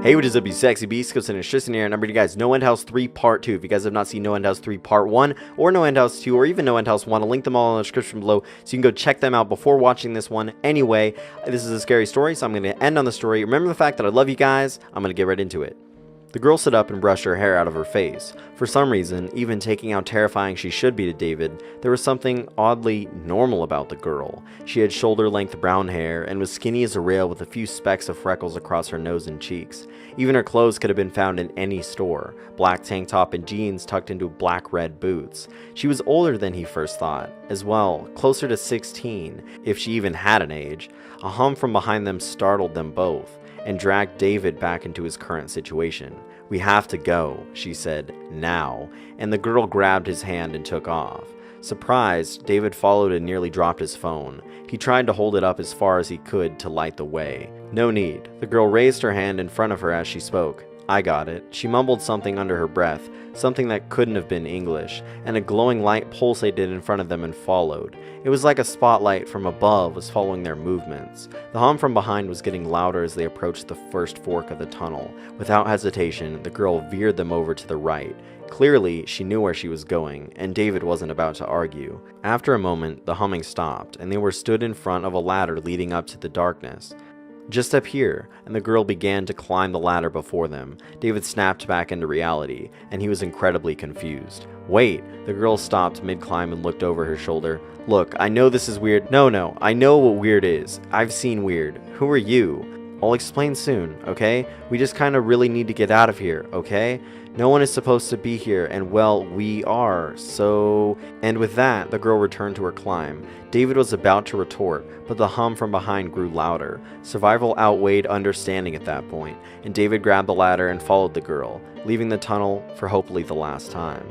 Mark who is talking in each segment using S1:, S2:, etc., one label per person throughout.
S1: Hey, what is up, you sexy beasts? GhostSickness Tristan here, and I'm bringing you guys NoEnd House 3 Part 2. If you guys have not seen NoEnd House 3 Part 1, or NoEnd House 2, or even NoEnd House 1, I'll link them all in the description below, so you can go check them out before watching this one. Anyway, this is a scary story, so I'm going to end on the story. Remember the fact that I love you guys. I'm going to get right into it. The girl stood up and brushed her hair out of her face. For some reason, even taking how terrifying she should be to David, there was something oddly normal about the girl. She had shoulder-length brown hair and was skinny as a rail with a few specks of freckles across her nose and cheeks. Even her clothes could have been found in any store. Black tank top and jeans tucked into black-red boots. She was older than he first thought, as well, closer to 16, if she even had an age. A hum from behind them startled them both and dragged David back into his current situation. "We have to go," she said, "now," and the girl grabbed his hand and took off. Surprised, David followed and nearly dropped his phone. He tried to hold it up as far as he could to light the way. "No need." The girl raised her hand in front of her as she spoke. "I got it." She mumbled something under her breath, something that couldn't have been English, and a glowing light pulsated in front of them and followed. It was like a spotlight from above was following their movements. The hum from behind was getting louder as they approached the first fork of the tunnel. Without hesitation, the girl veered them over to the right. Clearly, she knew where she was going, and David wasn't about to argue. After a moment, the humming stopped, and they were stood in front of a ladder leading up to the darkness. "Just up here," and the girl began to climb the ladder before them. David snapped back into reality, and he was incredibly confused. "Wait!" The girl stopped mid-climb and looked over her shoulder. "Look, I know this is weird." No, I know what weird is. I've seen weird. Who are you?" "I'll explain soon, okay? We just kinda really need to get out of here, okay? No one is supposed to be here, and well, we are, so..." And with that, the girl returned to her climb. David was about to retort, but the hum from behind grew louder. Survival outweighed understanding at that point, and David grabbed the ladder and followed the girl, leaving the tunnel for hopefully the last time.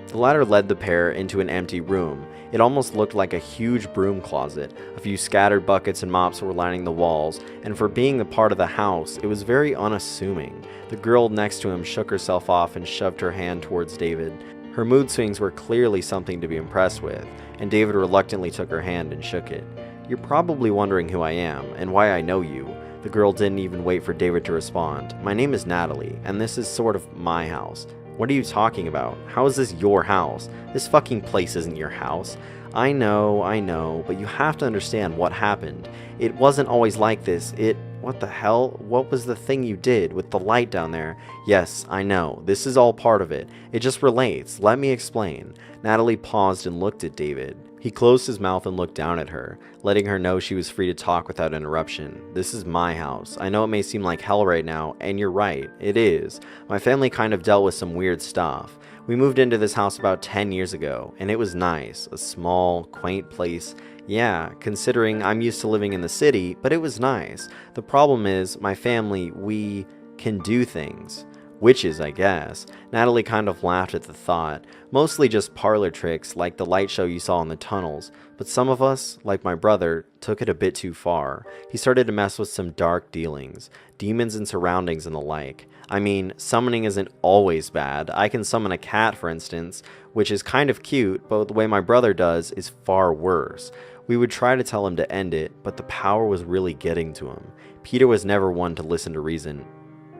S1: The ladder led the pair into an empty room. It almost looked like a huge broom closet. A few scattered buckets and mops were lining the walls, and for being a part of the house, it was very unassuming. The girl next to him shook herself off and shoved her hand towards David. Her mood swings were clearly something to be impressed with, and David reluctantly took her hand and shook it. "You're probably wondering who I am, and why I know you." The girl didn't even wait for David to respond. "My name is Natalie, and this is sort of my house." "What are you talking about? How is this your house? This fucking place isn't your house." I know, but you have to understand what happened. It wasn't always like this. What the hell? What was the thing you did with the light down there?" "Yes, I know. This is all part of it. It just relates. Let me explain." Natalie paused and looked at David. He closed his mouth and looked down at her, letting her know she was free to talk without interruption. "This is my house. I know it may seem like hell right now, and you're right, it is. My family kind of dealt with some weird stuff. We moved into this house about 10 years ago, and it was nice. A small, quaint place. Yeah, considering I'm used to living in the city, but it was nice. The problem is, my family, we can do things. Witches, I guess." Natalie kind of laughed at the thought. "Mostly just parlor tricks like the light show you saw in the tunnels, but some of us, like my brother, took it a bit too far. He started to mess with some dark dealings, demons and surroundings and the like. I mean, summoning isn't always bad. I can summon a cat, for instance, which is kind of cute, but the way my brother does is far worse. We would try to tell him to end it, but the power was really getting to him. Peter was never one to listen to reason."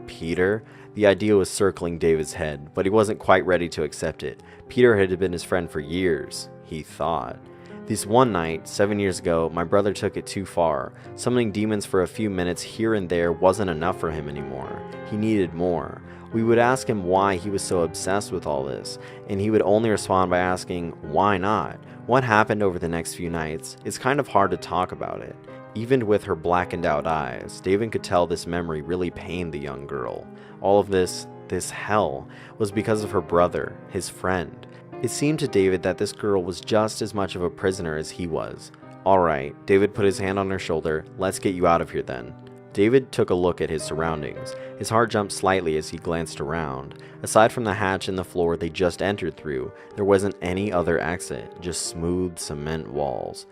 S1: "Peter?" The idea was circling David's head, but he wasn't quite ready to accept it. Peter had been his friend for years, he thought. "This one night, 7 years ago, my brother took it too far. Summoning demons for a few minutes here and there wasn't enough for him anymore. He needed more. We would ask him why he was so obsessed with all this, and he would only respond by asking, 'Why not?' What happened over the next few nights? It's kind of hard to talk about it." Even with her blackened out eyes, David could tell this memory really pained the young girl. All of this hell, was because of her brother, his friend. It seemed to David that this girl was just as much of a prisoner as he was. "Alright," David put his hand on her shoulder, "let's get you out of here then." David took a look at his surroundings. His heart jumped slightly as he glanced around. Aside from the hatch in the floor they just entered through, there wasn't any other exit, just smooth cement walls.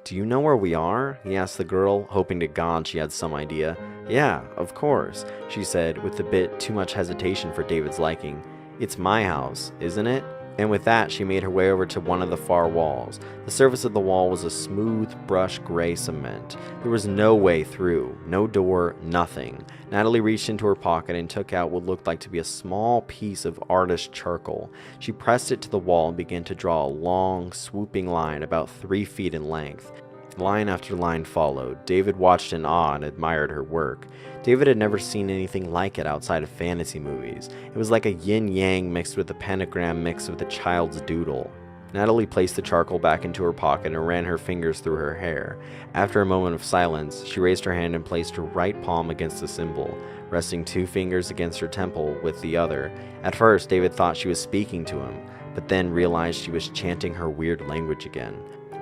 S1: "Do you know where we are?" he asked the girl, hoping to God she had some idea. "Yeah, of course," she said, with a bit too much hesitation for David's liking. "It's my house, isn't it?" And with that, she made her way over to one of the far walls. The surface of the wall was a smooth, brushed gray cement. There was no way through, no door, nothing. Natalie reached into her pocket and took out what looked like to be a small piece of artist charcoal. She pressed it to the wall and began to draw a long, swooping line about 3 feet in length. Line after line followed. David watched in awe and admired her work. David had never seen anything like it outside of fantasy movies. It was like a yin-yang mixed with a pentagram mixed with a child's doodle. Natalie placed the charcoal back into her pocket and ran her fingers through her hair. After a moment of silence, she raised her hand and placed her right palm against the symbol, resting 2 fingers against her temple with the other. At first, David thought she was speaking to him, but then realized she was chanting her weird language again.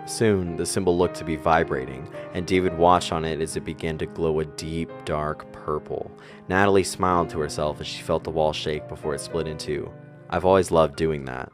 S1: Soon, the symbol looked to be vibrating, and David watched on it as it began to glow a deep, dark purple. Natalie smiled to herself as she felt the wall shake before it split in two. I've always loved doing that.